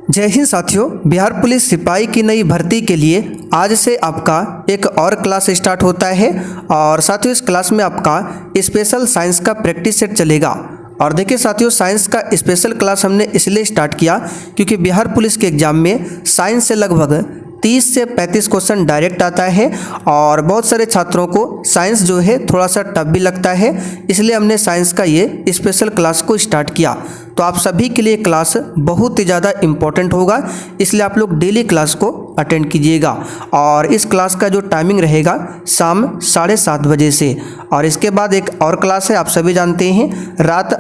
जय हिंद साथियों। बिहार पुलिस सिपाही की नई भर्ती के लिए आज से आपका एक और क्लास स्टार्ट होता है और साथियों इस क्लास में आपका स्पेशल साइंस का प्रैक्टिस सेट चलेगा। और देखिए साथियों, साइंस का स्पेशल क्लास हमने इसलिए स्टार्ट किया क्योंकि बिहार पुलिस के एग्ज़ाम में साइंस से लगभग 30 से 35 क्वेश्चन डायरेक्ट आता है और बहुत सारे छात्रों को साइंस जो है थोड़ा सा टफ भी लगता है, इसलिए हमने साइंस का ये स्पेशल क्लास को स्टार्ट किया। तो आप सभी के लिए क्लास बहुत ही ज़्यादा इम्पोर्टेंट होगा, इसलिए आप लोग डेली क्लास को अटेंड कीजिएगा। और इस क्लास का जो टाइमिंग रहेगा शाम 7:30 बजे से, और इसके बाद एक और क्लास है, आप सभी जानते हैं, रात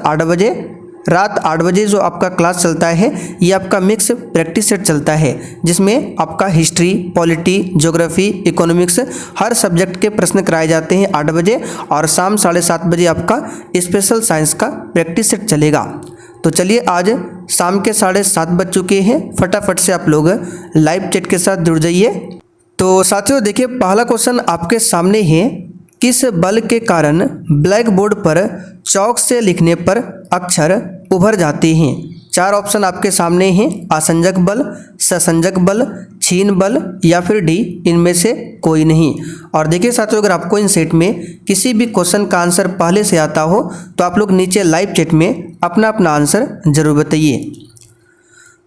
8 बजे जो आपका क्लास चलता है ये आपका मिक्स प्रैक्टिस सेट चलता है, जिसमें आपका हिस्ट्री, पॉलिटी, ज्योग्राफी, इकोनॉमिक्स हर सब्जेक्ट के प्रश्न कराए जाते हैं 8 बजे, और शाम 7:30 बजे आपका स्पेशल साइंस का प्रैक्टिस सेट चलेगा। तो चलिए आज शाम के 7:30 बज चुके हैं, फटाफट से आप लोग लाइव चैट के साथ जुड़ जाइए। तो साथियों देखिए, पहला क्वेश्चन आपके सामने है, किस बल के कारण ब्लैक बोर्ड पर चौक से लिखने पर अक्षर उभर जाते हैं? 4 ऑप्शन आपके सामने हैं, आसंजक बल, ससंजक बल, छीन बल या फिर डी, इनमें से कोई नहीं। और देखिए साथियों, अगर आपको इन सेट में किसी भी क्वेश्चन का आंसर पहले से आता हो तो आप लोग नीचे लाइव चैट में अपना अपना आंसर जरूर बताइए।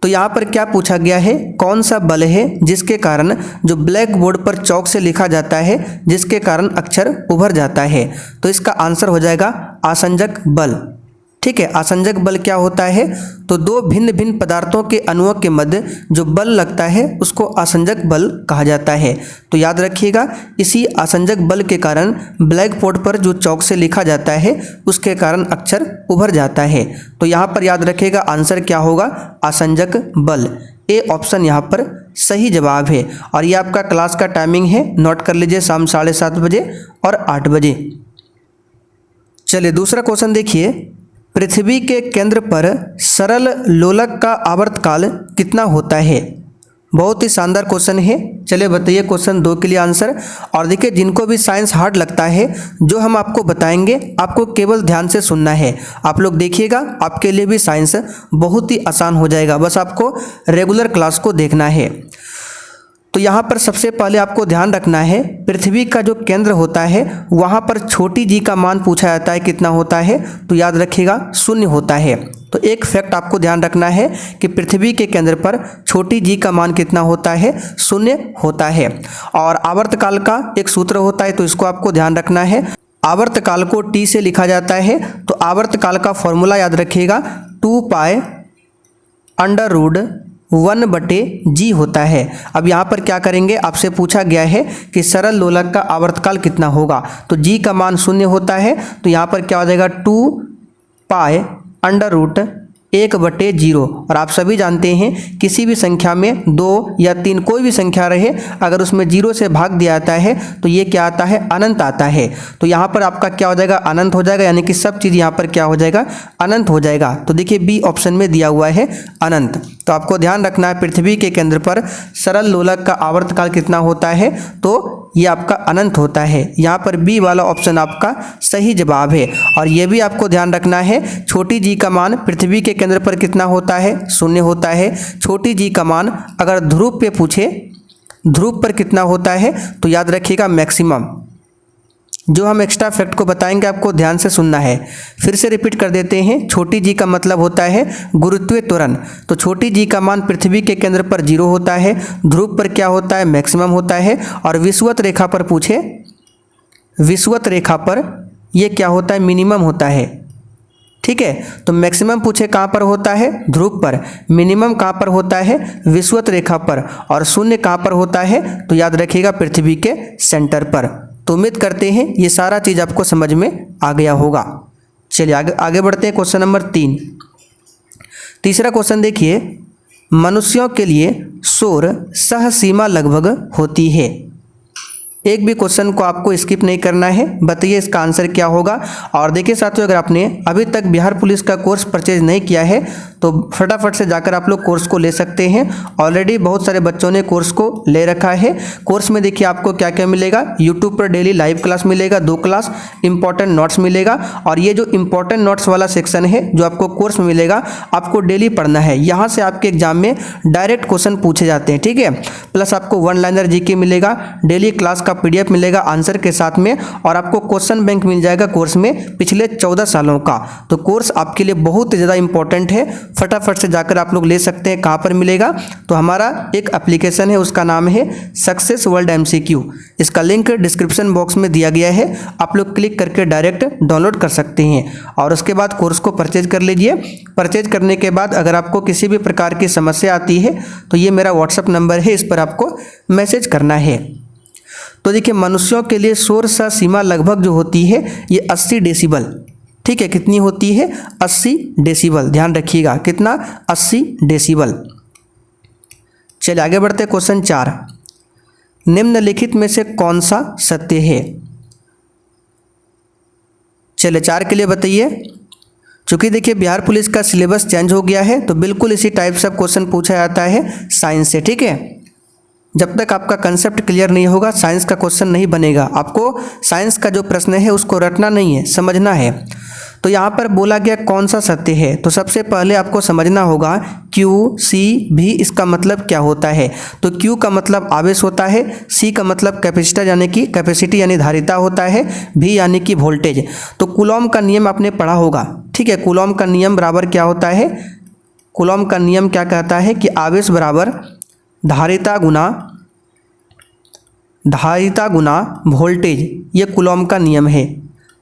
तो यहाँ पर क्या पूछा गया है, कौन सा बल है जिसके कारण जो ब्लैक बोर्ड पर चौक से लिखा जाता है जिसके कारण अक्षर उभर जाता है? तो इसका आंसर हो जाएगा आसंजक बल। ठीक है, आसंजक बल क्या होता है? तो दो भिन्न भिन्न पदार्थों के अणुओं के मध्य जो बल लगता है उसको आसंजक बल कहा जाता है। तो याद रखिएगा, इसी आसंजक बल के कारण ब्लैक बोर्ड पर जो चौक से लिखा जाता है उसके कारण अक्षर उभर जाता है। तो यहाँ पर याद रखिएगा आंसर क्या होगा, आसंजक बल। ए ऑप्शन यहाँ पर सही जवाब है। और ये आपका क्लास का टाइमिंग है, नोट कर लीजिए, शाम 7:30 बजे और 8 बजे। चलिए दूसरा क्वेश्चन देखिए, पृथ्वी के केंद्र पर सरल लोलक का आवर्तकाल कितना होता है? बहुत ही शानदार क्वेश्चन है। चलिए बताइए क्वेश्चन 2 के लिए आंसर। और देखिए, जिनको भी साइंस हार्ड लगता है, जो हम आपको बताएंगे आपको केवल ध्यान से सुनना है। आप लोग देखिएगा, आपके लिए भी साइंस बहुत ही आसान हो जाएगा, बस आपको रेगुलर क्लास को देखना है। तो यहाँ पर सबसे पहले आपको ध्यान रखना है, पृथ्वी का जो केंद्र होता है वहाँ पर छोटी जी का मान पूछा जाता है, कितना होता है? तो याद रखिएगा 0 होता है। तो एक फैक्ट आपको ध्यान रखना है कि पृथ्वी के केंद्र पर छोटी जी का मान कितना होता है? 0 होता है। और आवर्तकाल का एक सूत्र होता है, तो इसको आपको ध्यान रखना है। आवर्तकाल को टी से लिखा जाता है, तो आवर्तकाल का फॉर्मूला याद रखिएगा 2π√1/g होता है। अब यहाँ पर क्या करेंगे, आपसे पूछा गया है कि सरल लोलक का आवर्तकाल कितना होगा, तो g का मान 0 होता है, तो यहाँ पर क्या हो जाएगा 2π√1/0। और आप सभी जानते हैं किसी भी संख्या में 2 या 3 कोई भी संख्या रहे, अगर उसमें 0 से भाग दिया जाता है तो ये क्या आता है, अनंत आता है। तो यहाँ पर आपका क्या हो जाएगा, अनंत हो जाएगा, यानी कि सब चीज़ यहाँ पर क्या हो जाएगा, अनंत हो जाएगा। तो देखिए बी ऑप्शन में दिया हुआ है अनंत। तो आपको ध्यान रखना है, पृथ्वी के केंद्र पर सरल लोलक का आवर्तकाल कितना होता है? तो ये आपका अनंत होता है। यहाँ पर बी वाला ऑप्शन आपका सही जवाब है। और ये भी आपको ध्यान रखना है, छोटी जी का मान पृथ्वी के केंद्र पर कितना होता है? 0 होता है। छोटी जी का मान अगर ध्रुव पे पूछे, ध्रुव पर कितना होता है, तो याद रखिएगा मैक्सिमम। जो हम एक्स्ट्रा फैक्ट को बताएंगे आपको ध्यान से सुनना है। फिर से रिपीट कर देते हैं, छोटी जी का मतलब होता है गुरुत्वीय त्वरण। तो छोटी जी का मान पृथ्वी के केंद्र पर 0 होता है, ध्रुव पर क्या होता है, मैक्सिमम होता है। और विषुवत रेखा पर पूछे, विषुवत रेखा पर यह क्या होता है, मिनिमम होता है। ठीक है, तो मैक्सिमम पूछे कहाँ पर होता है, ध्रुव पर। मिनिमम कहाँ पर होता है, विषुवत रेखा पर। और 0 कहाँ पर होता है, तो याद रखिएगा पृथ्वी के सेंटर पर। तो उम्मीद करते हैं ये सारा चीज़ आपको समझ में आ गया होगा। चलिए आगे बढ़ते हैं, क्वेश्चन नंबर 3। तीसरा क्वेश्चन देखिए, मनुष्यों के लिए शोर सह सीमा लगभग होती है। एक भी क्वेश्चन को आपको स्किप नहीं करना है। बताइए इसका आंसर क्या होगा। और देखिए साथियों, अगर आपने अभी तक बिहार पुलिस का कोर्स परचेज नहीं किया है तो फटाफट से जाकर आप लोग कोर्स को ले सकते हैं। ऑलरेडी बहुत सारे बच्चों ने कोर्स को ले रखा है। कोर्स में देखिए आपको क्या क्या मिलेगा। यूट्यूब पर डेली लाइव क्लास मिलेगा, 2 क्लास, इंपॉर्टेंट नोट्स मिलेगा। और ये जो इंपॉर्टेंट नोट्स वाला सेक्शन है जो आपको कोर्स में मिलेगा, आपको डेली पढ़ना है। यहाँ से आपके एग्जाम में डायरेक्ट क्वेश्चन पूछे जाते हैं, ठीक है। प्लस आपको 1 लाइनर जीके मिलेगा, डेली क्लास का पीडीएफ मिलेगा आंसर के साथ में, और आपको क्वेश्चन बैंक मिल जाएगा कोर्स में पिछले 14 सालों का। तो कोर्स आपके लिए बहुत ज़्यादा इंपॉर्टेंट है। फटाफट से जाकर आप लोग ले सकते हैं। कहाँ पर मिलेगा? तो हमारा एक एप्लीकेशन है, उसका नाम है सक्सेस वर्ल्ड एमसीक्यू। इसका लिंक डिस्क्रिप्शन बॉक्स में दिया गया है, आप लोग क्लिक करके डायरेक्ट डाउनलोड कर सकते हैं और उसके बाद कोर्स को परचेज कर लीजिए। परचेज करने के बाद अगर आपको किसी भी प्रकार की समस्या आती है तो ये मेरा व्हाट्सअप नंबर है, इस पर आपको मैसेज करना है। तो देखिए, मनुष्यों के लिए शोर सा सीमा लगभग जो होती है ये 80 डेसिबल, ठीक है। कितनी होती है? 80 डेसिबल। ध्यान रखिएगा, कितना? 80 डेसिबल। चलिए आगे बढ़ते हैं। क्वेश्चन 4, निम्नलिखित में से कौन सा सत्य है? चलिए 4 के लिए बताइए। चूँकि देखिए बिहार पुलिस का सिलेबस चेंज हो गया है तो बिल्कुल इसी टाइप से क्वेश्चन पूछा जाता है साइंस से, ठीक है। जब तक आपका कंसेप्ट क्लियर नहीं होगा साइंस का क्वेश्चन नहीं बनेगा। आपको साइंस का जो प्रश्न है उसको रटना नहीं है, समझना है। तो यहाँ पर बोला गया कौन सा सत्य है, तो सबसे पहले आपको समझना होगा Q, C, V इसका मतलब क्या होता है। तो Q का मतलब आवेश होता है, C का मतलब कैपेसिटर यानी कि कैपेसिटी यानी धारिता होता है, V यानी कि वोल्टेज। तो कूलॉम का नियम आपने पढ़ा होगा, ठीक है। कूलॉम का नियम बराबर क्या होता है? कूलॉम का नियम क्या कहता है कि आवेश बराबर धारिता गुना वोल्टेज, ये कूलॉम का नियम है।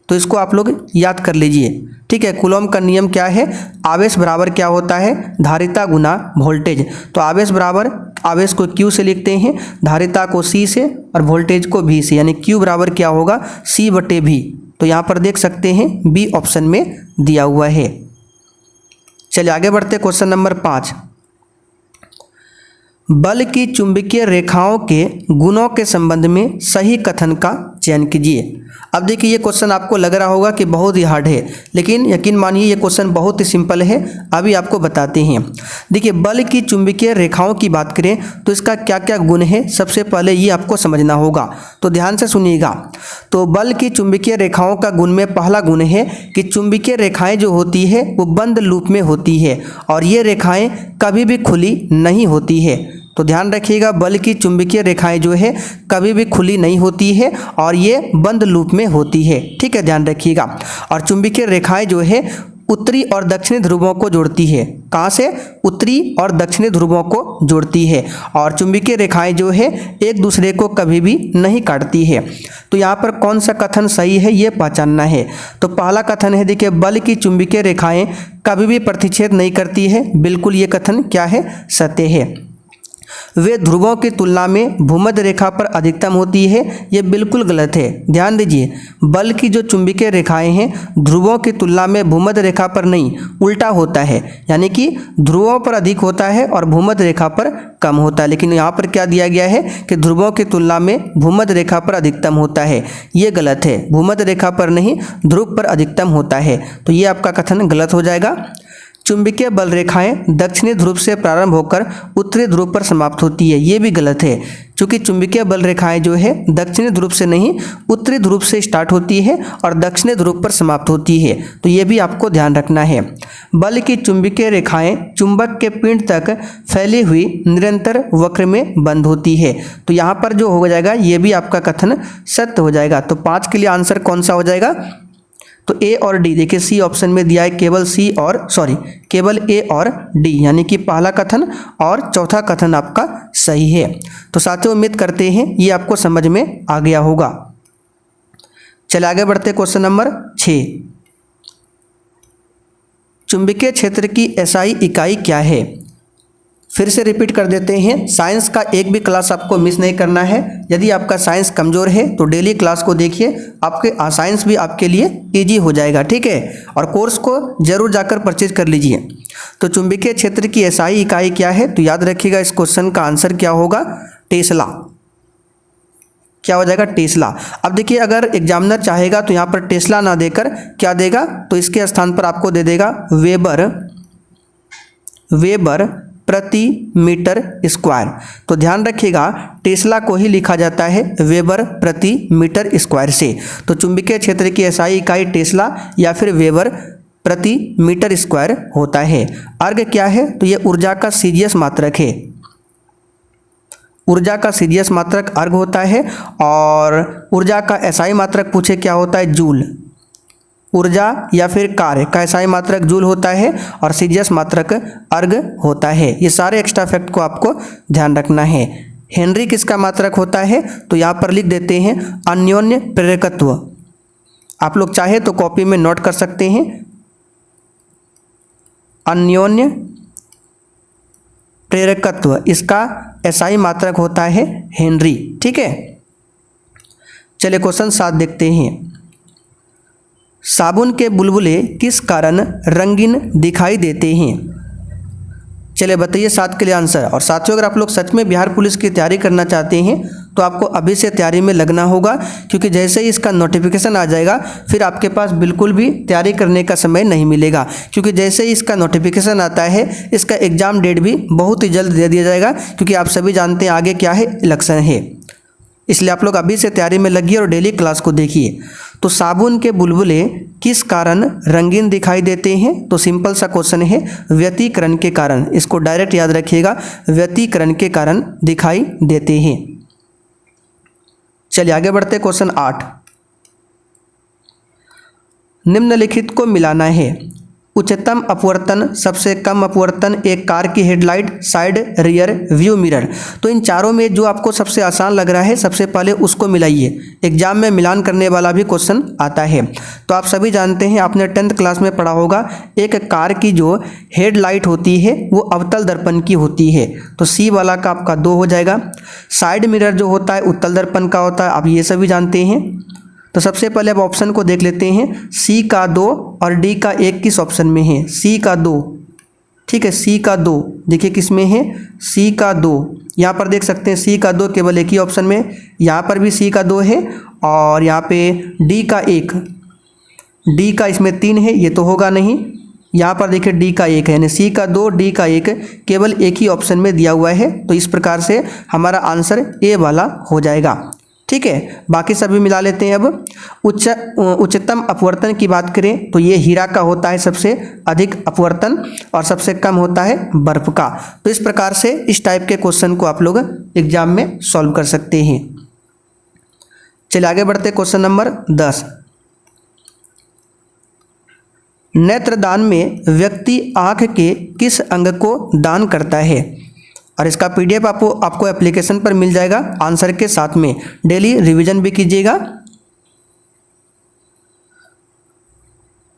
तो इसको आप लोग याद कर लीजिए, ठीक है। कूलॉम का नियम क्या है? आवेश बराबर क्या होता है? धारिता गुना वोल्टेज। तो आवेश बराबर, आवेश को Q से लिखते हैं, धारिता को C से और वोल्टेज को V से, यानी Q बराबर क्या होगा? C/V। तो यहाँ पर देख सकते हैं B ऑप्शन में दिया हुआ है। चलिए आगे बढ़ते क्वेश्चन नंबर 5, बल की चुंबकीय रेखाओं के गुणों के संबंध में सही कथन का चयन कीजिए। अब देखिए, ये क्वेश्चन आपको लग रहा होगा कि बहुत ही हार्ड है, लेकिन यकीन मानिए ये क्वेश्चन बहुत ही सिंपल है। अभी आपको बताते हैं। देखिए, बल की चुंबकीय रेखाओं की बात करें तो इसका क्या क्या गुण है, सबसे पहले ये आपको समझना होगा। तो ध्यान से सुनिएगा। तो बल की चुंबकीय रेखाओं का गुण में पहला गुण है कि चुंबकीय रेखाएं जो होती है वो बंद लूप में होती है और ये रेखाएं कभी भी खुली नहीं होती है। तो ध्यान रखिएगा, बल की चुंबकीय रेखाएं जो है कभी भी खुली नहीं होती है और ये बंद लूप में होती है, ठीक है। ध्यान रखिएगा। और चुंबकीय रेखाएं जो है उत्तरी और दक्षिणी ध्रुवों को जोड़ती है। कहाँ से? उत्तरी और दक्षिणी ध्रुवों को जोड़ती है। और चुंबकीय रेखाएं जो है एक दूसरे को कभी भी नहीं काटती है। तो यहाँ पर कौन सा कथन सही है ये पहचानना है। तो पहला कथन है, देखिए, बल की चुंबकीय रेखाएं कभी भी प्रतिच्छेद नहीं करती है। बिल्कुल ये कथन क्या है? सत्य है। वे ध्रुवों की तुलना में भूमध्य रेखा पर अधिकतम होती है, ये बिल्कुल गलत है। ध्यान दीजिए, बल की जो चुंबकीय रेखाएं हैं ध्रुवों की तुलना में भूमध्य रेखा पर नहीं, उल्टा होता है। यानी कि ध्रुवों पर अधिक होता है और भूमध्य रेखा पर कम होता है। लेकिन यहाँ पर क्या दिया गया है कि ध्रुवों की तुलना में भूमध्य रेखा पर अधिकतम होता है, ये गलत है। भूमध्य रेखा पर नहीं, ध्रुव पर अधिकतम होता है। तो ये आपका कथन गलत हो जाएगा। चुंबकीय बल रेखाएं दक्षिणी ध्रुव से प्रारंभ होकर उत्तरी ध्रुव पर समाप्त होती है, ये भी गलत है। क्योंकि चुंबकीय बल रेखाएं जो है दक्षिणी ध्रुव से नहीं, उत्तरी ध्रुव से स्टार्ट होती है और दक्षिणी ध्रुव पर समाप्त होती है। तो ये भी आपको ध्यान रखना है। बल की चुंबकीय रेखाएं चुंबक के पिंड तक फैली हुई निरंतर वक्र में बंद होती है। तो यहाँ पर जो हो जाएगा ये भी आपका कथन सत्य हो जाएगा। तो 5 के लिए आंसर कौन सा हो जाएगा? तो ए और डी, देखिए सी ऑप्शन में दिया है केवल ए और डी, यानी कि पहला कथन और चौथा कथन आपका सही है। तो साथियों, उम्मीद करते हैं ये आपको समझ में आ गया होगा। चलिए आगे बढ़ते क्वेश्चन नंबर 6, चुंबकीय क्षेत्र की एसआई इकाई क्या है? फिर से रिपीट कर देते हैं, साइंस का एक भी क्लास आपको मिस नहीं करना है। यदि आपका साइंस कमज़ोर है तो डेली क्लास को देखिए, आपके साइंस भी आपके लिए इजी हो जाएगा, ठीक है। और कोर्स को जरूर जाकर परचेज कर लीजिए। तो चुंबकीय क्षेत्र की एसआई इकाई क्या है? तो याद रखिएगा, इस क्वेश्चन का आंसर क्या होगा? टेस्ला। क्या हो जाएगा, टेस्ला। अब देखिए अगर एग्जामिनर चाहेगा तो यहाँ पर टेस्ला ना देकर क्या देगा, तो इसके स्थान पर आपको दे देगा वेबर प्रति मीटर स्क्वायर। तो ध्यान रखिएगा टेस्ला को ही लिखा जाता है वेबर प्रति मीटर स्क्वायर से। तो चुंबकीय क्षेत्र की एसआई इकाई टेस्ला या फिर वेबर प्रति मीटर स्क्वायर होता है। अर्ग क्या है, तो ये ऊर्जा का सीजीएस मात्रक है, ऊर्जा का सीजीएस मात्रक अर्ग होता है। और ऊर्जा का एसआई मात्रक पूछे क्या होता है, जूल। ऊर्जा या फिर कार्य का एसआई मात्रक जूल होता है और सीजीएस मात्रक अर्ग होता है। ये सारे एक्स्ट्रा फैक्ट को आपको ध्यान रखना है। हेनरी किसका मात्रक होता है, तो यहाँ पर लिख देते हैं अन्योन्य प्रेरकत्व। आप लोग चाहे तो कॉपी में नोट कर सकते हैं, अन्योन्य प्रेरकत्व, इसका एसआई मात्रक होता है हेनरी। ठीक है, चलिए क्वेश्चन 7 देखते हैं। साबुन के बुलबुले किस कारण रंगीन दिखाई देते हैं। चलिए बताइए 7 के लिए आंसर। और साथियों अगर आप लोग सच में बिहार पुलिस की तैयारी करना चाहते हैं तो आपको अभी से तैयारी में लगना होगा, क्योंकि जैसे ही इसका नोटिफिकेशन आ जाएगा फिर आपके पास बिल्कुल भी तैयारी करने का समय नहीं मिलेगा। क्योंकि जैसे ही इसका नोटिफिकेशन आता है इसका एग्ज़ाम डेट भी बहुत ही जल्द दे दिया जाएगा, क्योंकि आप सभी जानते हैं आगे क्या है, इलेक्शन है। इसलिए आप लोग अभी से तैयारी में लगिए और डेली क्लास को देखिए। तो साबुन के बुलबुले किस कारण रंगीन दिखाई देते हैं, तो सिंपल सा क्वेश्चन है, व्यतिकरण के कारण। इसको डायरेक्ट याद रखिएगा, व्यतिकरण के कारण दिखाई देते हैं। चलिए आगे बढ़ते क्वेश्चन 8। निम्नलिखित को मिलाना है। उच्चतम अपवर्तन, सबसे कम अपवर्तन, एक कार की headlight, side rear view mirror. तो इन चारों में जो आपको सबसे आसान लग रहा है सबसे पहले उसको मिलाइए। एग्जाम में मिलान करने वाला भी क्वेश्चन आता है। तो आप सभी जानते हैं, आपने 10th क्लास में पढ़ा होगा, एक कार की जो हेडलाइट होती है वो अवतल दर्पण की होती है, तो सी वाला का आपका 2 हो जाएगा। साइड मिरर जो होता है उत्तल दर्पण का होता है, आप ये सभी जानते हैं। तो सबसे पहले अब ऑप्शन को देख लेते हैं, सी का 2 और डी का 1 किस ऑप्शन में है, सी का 2। ठीक है, सी का 2 देखिए किस में है, सी का 2। यहाँ पर देख सकते हैं सी का 2 केवल एक ही ऑप्शन में, यहाँ पर भी सी का 2 है और यहाँ पे डी का 1, डी का इसमें 3 है, ये तो होगा नहीं। यहाँ पर देखिए डी का 1 है, यानी सी का 2 डी का 1 केवल एक ही ऑप्शन में दिया हुआ है। तो इस प्रकार से हमारा आंसर ए वाला हो जाएगा। ठीक है, बाकी सभी मिला लेते हैं। अब उच्चतम अपवर्तन की बात करें तो ये हीरा का होता है सबसे अधिक अपवर्तन और सबसे कम होता है बर्फ का। तो इस प्रकार से इस टाइप के क्वेश्चन को आप लोग एग्जाम में सॉल्व कर सकते हैं। चलिए आगे बढ़ते क्वेश्चन नंबर 10। नेत्रदान में व्यक्ति आँख के किस अंग को दान करता है, और इसका पीडीएफ आपको एप्लीकेशन पर मिल जाएगा आंसर के साथ में। डेली रिवीजन भी कीजिएगा।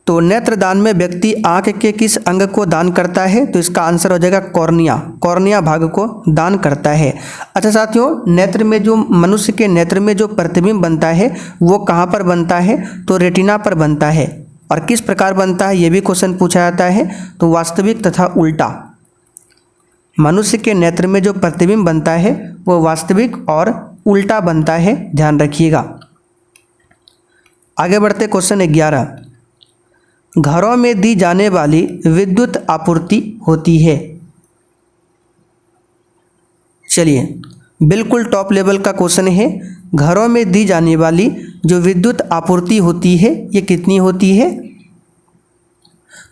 तो नेत्रदान में व्यक्ति आंख के किस अंग को दान करता है, तो इसका आंसर हो जाएगा कॉर्निया, कॉर्निया भाग को दान करता है। अच्छा साथियों, नेत्र में जो मनुष्य के नेत्र में जो प्रतिबिंब बनता है वो कहाँ पर बनता है, तो रेटिना पर बनता है। और किस प्रकार बनता है ये भी क्वेश्चन पूछा जाता है, तो वास्तविक तथा उल्टा। मनुष्य के नेत्र में जो प्रतिबिंब बनता है वो वास्तविक और उल्टा बनता है, ध्यान रखिएगा। आगे बढ़ते क्वेश्चन 11। घरों में दी जाने वाली विद्युत आपूर्ति होती है। चलिए बिल्कुल टॉप लेवल का क्वेश्चन है। घरों में दी जाने वाली जो विद्युत आपूर्ति होती है ये कितनी होती है,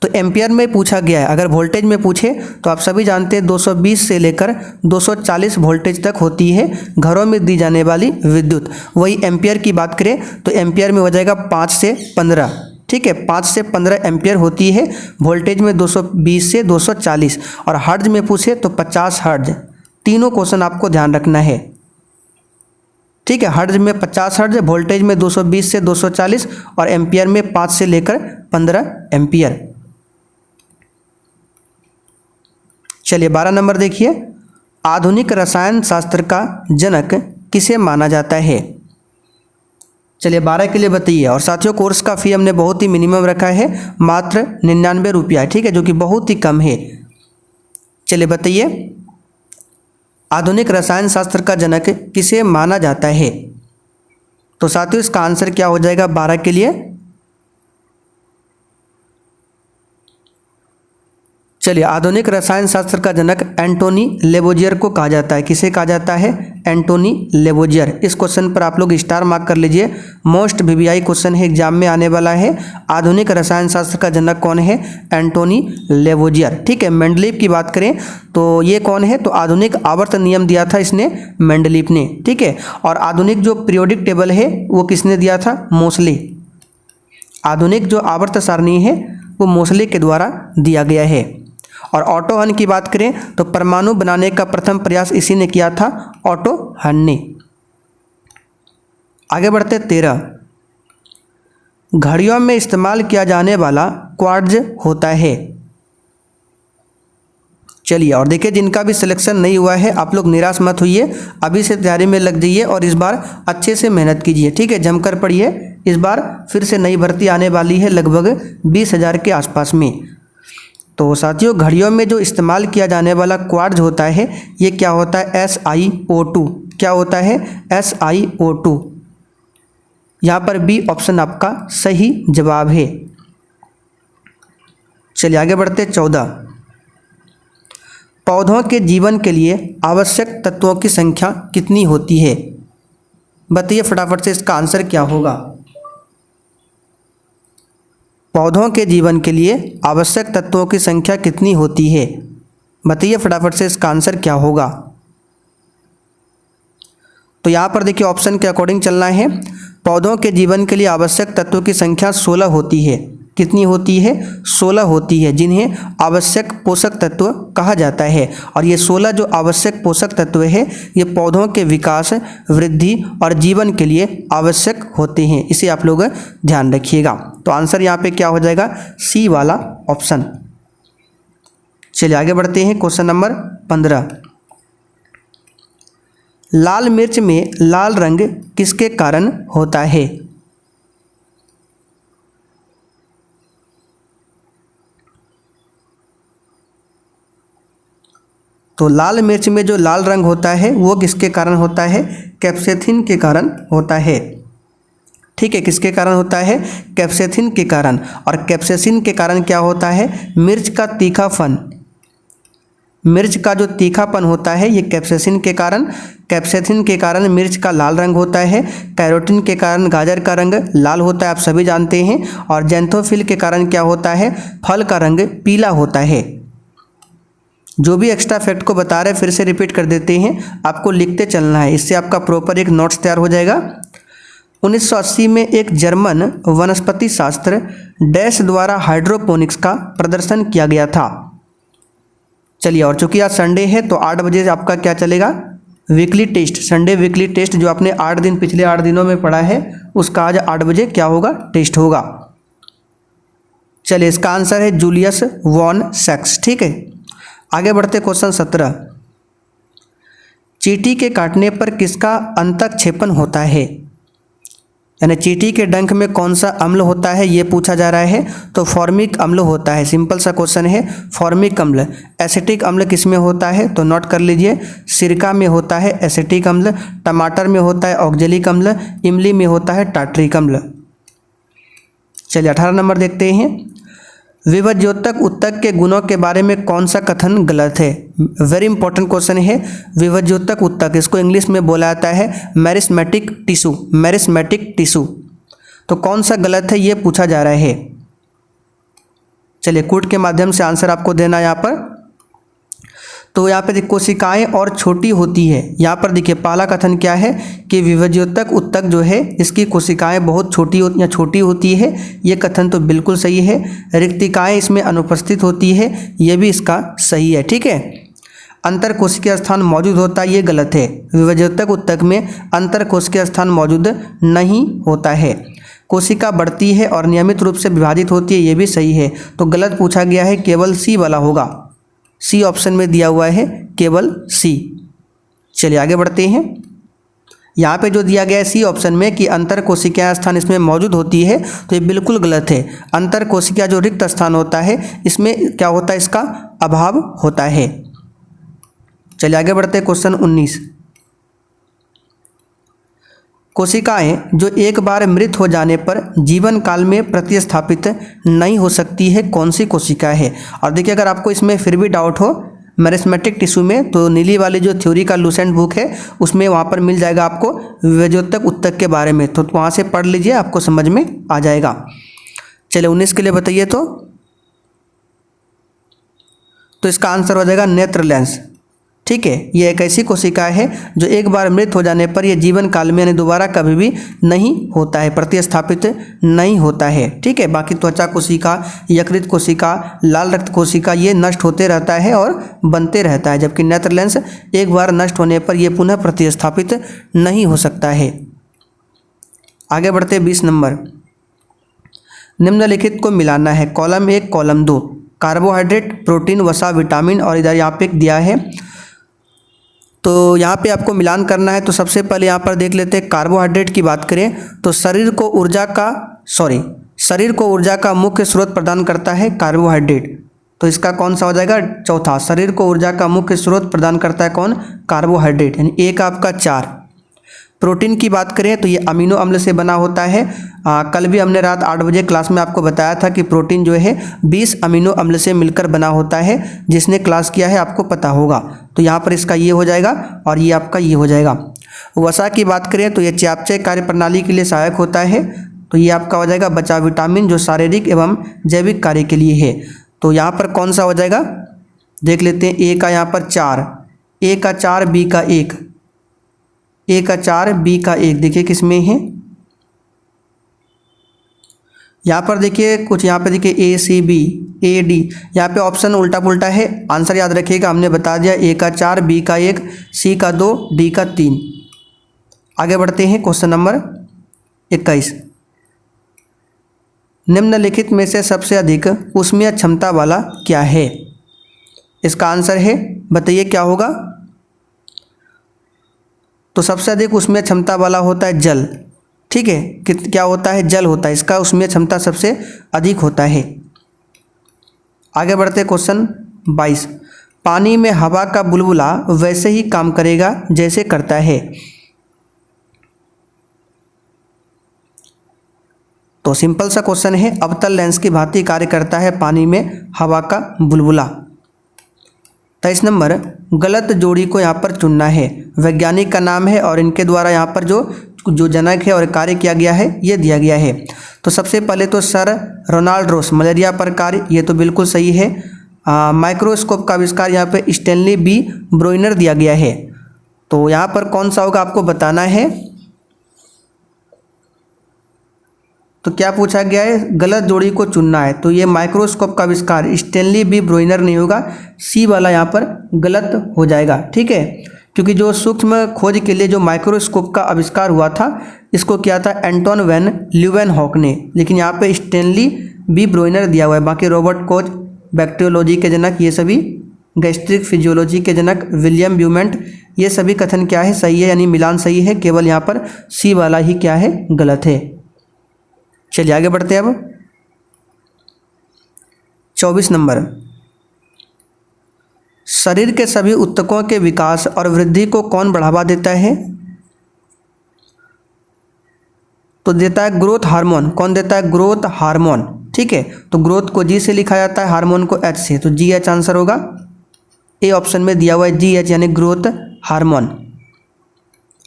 तो एम्पियर में पूछा गया है। अगर वोल्टेज में पूछे तो आप सभी जानते हैं 220 से लेकर 240 वोल्टेज तक होती है घरों में दी जाने वाली विद्युत। वही एम्पियर की बात करें तो एम्पियर में हो जाएगा 5 से 15। ठीक है, 5 से 15 एम्पियर होती है वोल्टेज में 220 से 240। और हर्ट्ज में पूछे तो 50 हर्ट्ज। तीनों क्वेश्चन आपको ध्यान रखना है। ठीक है, हर्ट्ज में 50 हर्ट्ज, वोल्टेज में 220 से 240 और एम्पियर में 5 से लेकर 15 एम्पियर। चलिए 12 नंबर देखिए। आधुनिक रसायन शास्त्र का जनक किसे माना जाता है। चलिए 12 के लिए बताइए। और साथियों कोर्स का फी हमने बहुत ही मिनिमम रखा है, मात्र 99 रुपया। ठीक है, जो कि बहुत ही कम है। चलिए बताइए, आधुनिक रसायन शास्त्र का जनक किसे माना जाता है। तो साथियों इसका आंसर क्या हो जाएगा 12 के लिए। चलिए, आधुनिक रसायन शास्त्र का जनक एंटोनी लेवोजियर को कहा जाता है। किसे कहा जाता है? एंटोनी लेवोजियर। इस क्वेश्चन पर आप लोग स्टार मार्क कर लीजिए, मोस्ट वीवीआई क्वेश्चन है, एग्जाम में आने वाला है। आधुनिक रसायन शास्त्र का जनक कौन है? एंटोनी लेवोजियर। ठीक है, मेंडलीव की बात करें तो ये कौन है? तो आधुनिक आवर्त नियम दिया था इसने मेंडलीव ने। ठीक है, और आधुनिक जो पीरियोडिक टेबल है वो किसने दिया था? मोसले। आधुनिक जो आवर्त सारणी है वो मोसले के द्वारा दिया गया है। और ऑटो हन की बात करें तो परमाणु बनाने का प्रथम प्रयास इसी ने किया था, ऑटो हन ने। आगे बढ़ते 13, घड़ियों में इस्तेमाल किया जाने वाला क्वार्ट्ज होता है। चलिए, और देखिए जिनका भी सिलेक्शन नहीं हुआ है आप लोग निराश मत होइए, अभी से तैयारी में लग जाइए और इस बार अच्छे से मेहनत कीजिए। ठीक है, जमकर पढ़िए। इस बार फिर से नई भर्ती आने वाली है लगभग 20,000 के आसपास में। तो साथियों, घड़ियों में जो इस्तेमाल किया जाने वाला क्वार्ट्ज होता है ये क्या होता है? SiO2। क्या होता है? SiO2। यहाँ पर बी ऑप्शन आपका सही जवाब है। चलिए आगे बढ़ते 14, पौधों के जीवन के लिए आवश्यक तत्वों की संख्या कितनी होती है? बताइए फटाफट से इसका आंसर क्या होगा। पौधों के जीवन के लिए आवश्यक तत्वों की संख्या कितनी होती है? बताइए फटाफट से इसका आंसर क्या होगा। तो यहाँ पर देखिए ऑप्शन के अकॉर्डिंग चलना है। पौधों के जीवन के लिए आवश्यक तत्वों की संख्या 16 होती है। कितनी होती है? 16 होती है, जिन्हें आवश्यक पोषक तत्व कहा जाता है। और ये 16 जो आवश्यक पोषक तत्व है ये पौधों के विकास, वृद्धि और जीवन के लिए आवश्यक होते हैं। इसे आप लोग ध्यान रखिएगा। तो आंसर यहाँ पे क्या हो जाएगा? सी वाला ऑप्शन। चलिए आगे बढ़ते हैं क्वेश्चन नंबर 15, लाल मिर्च में लाल रंग किसके कारण होता है? तो लाल मिर्च में जो लाल रंग होता है वो किसके कारण होता है? कैप्सेथिन के कारण होता है। ठीक है, किसके कारण होता है? कैप्सेथिन के कारण। और कैप्सेसिन के कारण क्या होता है? मिर्च का तीखापन। मिर्च का जो तीखापन होता है ये कैप्सेसिन के कारण, कैप्सेसिन के कारण मिर्च का लाल रंग होता है। कैरोटीन के कारण गाजर का रंग लाल होता है, आप सभी जानते हैं। और जेंथोफिल के कारण क्या होता है? फल का रंग पीला होता है। जो भी एक्स्ट्रा फैक्ट को बता रहे फिर से रिपीट कर देते हैं, आपको लिखते चलना है, इससे आपका प्रॉपर एक नोट्स तैयार हो जाएगा। 1980 में एक जर्मन वनस्पति शास्त्र डैश द्वारा हाइड्रोपोनिक्स का प्रदर्शन किया गया था। चलिए, और चूंकि आज संडे है तो 8 बजे आपका क्या चलेगा? Weekly test, Sunday weekly test जो आपने 8 दिन पिछले 8 दिनों में पढ़ा है उसका आज 8 बजे क्या होगा? टेस्ट होगा। चलिए, इसका आंसर है जूलियस वॉन सैक्स। ठीक है, आगे बढ़ते क्वेश्चन 17, चींटी के काटने पर किसका अंतःक्षेपण होता है? यानी चींटी के डंक में कौन सा अम्ल होता है ये पूछा जा रहा है। तो फॉर्मिक अम्ल होता है, सिंपल सा क्वेश्चन है, फॉर्मिक अम्ल। एसिटिक अम्ल किस में होता है? तो नोट कर लीजिए, सिरका में होता है एसिटिक अम्ल, टमाटर में होता है ऑक्जेलिक अम्ल, इमली में होता है टार्ट्रिक अम्ल। चलिए 18 नंबर देखते हैं, विभज्योतक उत्तक के गुणों के बारे में कौन सा कथन गलत है? वेरी इंपॉर्टेंट क्वेश्चन है। विभज्योतक उत्तक, इसको इंग्लिश में बोला जाता है मेरिस्मेटिक टिश्यू, मेरिस्मेटिक टिश्यू। तो कौन सा गलत है ये पूछा जा रहा है। चलिए, कूट के माध्यम से आंसर आपको देना है यहाँ पर। तो यहाँ पे कोशिकाएं और छोटी होती है। यहाँ पर देखिए पहला कथन क्या है कि विभज्योतक उत्तक जो है इसकी कोशिकाएं बहुत छोटी होती है, ये कथन तो बिल्कुल सही है। रिक्तिकाएं इसमें अनुपस्थित होती है, ये भी इसका सही है। ठीक है, अंतर कोशिकीय स्थान मौजूद होता है, ये गलत है। विभज्योतक उत्तक में अंतर कोशिकीय स्थान मौजूद नहीं होता है। कोशिका बढ़ती है और नियमित रूप से विभाजित होती है, ये भी सही है। तो गलत पूछा गया है, केवल सी वाला होगा। सी ऑप्शन में दिया हुआ है केवल सी। चलिए आगे बढ़ते हैं। यहाँ पे जो दिया गया है सी ऑप्शन में कि अंतर कोशिकीय स्थान इसमें मौजूद होती है, तो ये बिल्कुल गलत है। अंतर कोशिकीय जो रिक्त स्थान होता है इसमें क्या होता है? इसका अभाव होता है। चलिए आगे बढ़ते हैं क्वेश्चन 19, कोशिकाएं जो एक बार मृत हो जाने पर जीवन काल में प्रतिस्थापित नहीं हो सकती है, कौन सी कोशिका है। और देखिए अगर आपको इसमें फिर भी डाउट हो मेरिस्मेटिक टिश्यू में, तो नीली वाली जो थ्योरी का लूसेंट बुक है उसमें वहाँ पर मिल जाएगा आपको विभेजोत्तक उत्तक के बारे में, तो वहाँ से पढ़ लीजिए, आपको समझ में आ जाएगा। चलिए 19 के लिए बताइए। तो इसका आंसर हो जाएगा नेत्र लेंस। ठीक है, ये एक ऐसी कोशिका है जो एक बार मृत हो जाने पर यह जीवन काल में यानी दोबारा कभी भी नहीं होता है, प्रतिस्थापित नहीं होता है। ठीक है, बाकी त्वचा कोशिका, यकृत कोशिका, लाल रक्त कोशिका ये नष्ट होते रहता है और बनते रहता है, जबकि नेत्र लेंस एक बार नष्ट होने पर यह पुनः प्रतिस्थापित नहीं हो सकता है। आगे बढ़ते 20 नंबर। निम्नलिखित को मिलाना है, कॉलम 1 कॉलम 2, कार्बोहाइड्रेट, प्रोटीन, वसा, विटामिन, और इधर यहाँ पे दिया है। तो यहाँ पे आपको मिलान करना है। तो सबसे पहले यहाँ पर देख लेते हैं कार्बोहाइड्रेट की बात करें तो शरीर को ऊर्जा का मुख्य स्रोत प्रदान करता है कार्बोहाइड्रेट। तो इसका कौन सा हो जाएगा, चौथा। शरीर को ऊर्जा का मुख्य स्रोत प्रदान करता है कौन, कार्बोहाइड्रेट, यानी एक आपका 4। प्रोटीन की बात करें तो ये अमीनो अम्ल से बना होता है। कल भी हमने रात 8 बजे क्लास में आपको बताया था कि प्रोटीन जो है 20 अमीनो अम्ल से मिलकर बना होता है, जिसने क्लास किया है आपको पता होगा। तो यहाँ पर इसका ये हो जाएगा और ये आपका ये हो जाएगा। वसा की बात करें तो ये चयापचय कार्य प्रणाली के लिए सहायक होता है, तो ये आपका हो जाएगा बचाव विटामिन, जो शारीरिक एवं जैविक कार्य के लिए है। तो यहाँ पर कौन सा हो जाएगा, देख लेते हैं। ए का यहाँ पर 4, ए का 4, बी का 1, ए का 4, बी का 1, देखिए किस में है। यहाँ पर देखिए कुछ, यहाँ पे देखिए ए सी बी ए डी, यहाँ पे ऑप्शन उल्टा पुल्टा है। आंसर याद रखिएगा, हमने बता दिया ए का 4, बी का 1, सी का 2, डी का 3। आगे बढ़ते हैं क्वेश्चन नंबर 21। निम्नलिखित में से सबसे अधिक ऊष्मीय क्षमता वाला क्या है। इसका आंसर है, बताइए क्या होगा। तो सबसे अधिक ऊष्मीय क्षमता वाला होता है जल। ठीक है, क्या होता है, जल होता है, इसका ऊष्मीय क्षमता सबसे अधिक होता है। आगे बढ़ते क्वेश्चन 22। पानी में हवा का बुलबुला वैसे ही काम करेगा जैसे करता है। तो सिंपल सा क्वेश्चन है, अवतल लेंस की भांति कार्य करता है पानी में हवा का बुलबुला। 23 नंबर, गलत जोड़ी को यहाँ पर चुनना है। वैज्ञानिक का नाम है और इनके द्वारा यहाँ पर जो जनक है और कार्य किया गया है ये दिया गया है। तो सबसे पहले तो सर रोनाल्ड रोस, मलेरिया पर कार्य, ये तो बिल्कुल सही है। माइक्रोस्कोप का आविष्कार यहाँ पे स्टैनली बी ब्रोइनर दिया गया है। तो यहाँ पर कौन सा होगा आपको बताना है। तो क्या पूछा गया है, गलत जोड़ी को चुनना है। तो ये माइक्रोस्कोप का आविष्कार स्टैनली बी ब्रोइनर नहीं होगा, सी वाला यहाँ पर गलत हो जाएगा। ठीक है, क्योंकि जो सूक्ष्म खोज के लिए जो माइक्रोस्कोप का आविष्कार हुआ था इसको किया था एंटोन वैन ल्यूवेनहॉक ने, लेकिन यहाँ पे स्टैनली बी ब्रोइनर दिया हुआ है। बाकी रॉबर्ट कोच बैक्टीरियोलॉजी के जनक, ये सभी गैस्ट्रिक फिजियोलॉजी के जनक विलियम ब्यूमेंट, ये सभी कथन क्या है, सही है, यानी मिलान सही है। केवल यहाँ पर सी वाला ही क्या है, गलत है। चलिए आगे बढ़ते हैं अब 24 नंबर। शरीर के सभी ऊतकों के विकास और वृद्धि को कौन बढ़ावा देता है। तो देता है ग्रोथ हार्मोन। कौन देता है, ग्रोथ हार्मोन। ठीक है, तो ग्रोथ को जी से लिखा जाता है, हार्मोन को एच से, तो जी एच आंसर होगा। ए ऑप्शन में दिया हुआ है जी एच, यानी ग्रोथ हार्मोन।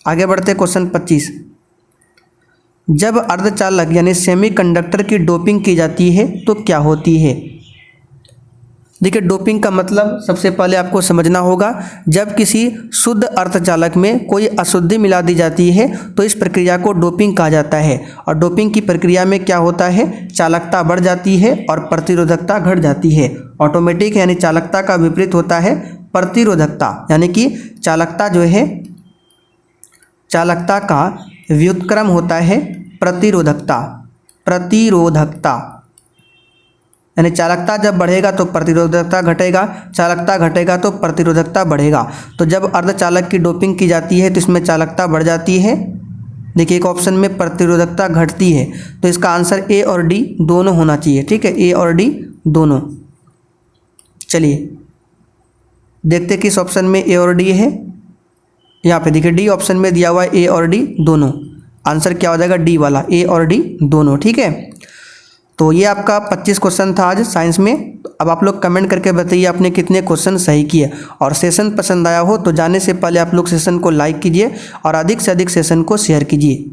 आगे बढ़ते क्वेश्चन 25। जब अर्धचालक यानी सेमीकंडक्टर की डोपिंग की जाती है तो क्या होती है। देखिए डोपिंग का मतलब सबसे पहले आपको समझना होगा, जब किसी शुद्ध अर्धचालक में कोई अशुद्धि मिला दी जाती है तो इस प्रक्रिया को डोपिंग कहा जाता है। और डोपिंग की प्रक्रिया में क्या होता है, चालकता बढ़ जाती है और प्रतिरोधकता घट जाती है। ऑटोमेटिक यानी चालकता का विपरीत होता है प्रतिरोधकता, यानी कि चालकता जो है, चालकता का व्युत्क्रम होता है प्रतिरोधकता। यानी चालकता जब बढ़ेगा तो प्रतिरोधकता घटेगा, चालकता घटेगा तो प्रतिरोधकता बढ़ेगा। तो जब अर्धचालक की डोपिंग की जाती है तो इसमें चालकता बढ़ जाती है। देखिए एक ऑप्शन में प्रतिरोधकता घटती है, तो इसका आंसर ए और डी दोनों होना चाहिए। ठीक है, ए और डी दोनों। चलिए देखते किस ऑप्शन में ए और डी है। यहाँ पे देखिए डी ऑप्शन में दिया हुआ है ए और डी दोनों। आंसर क्या हो जाएगा, डी वाला, ए और डी दोनों। ठीक है, तो ये आपका 25 क्वेश्चन था आज साइंस में। अब आप लोग कमेंट करके बताइए आपने कितने क्वेश्चन सही किए। और सेशन पसंद आया हो तो जाने से पहले आप लोग सेशन को लाइक कीजिए और अधिक से अधिक सेशन को शेयर कीजिए।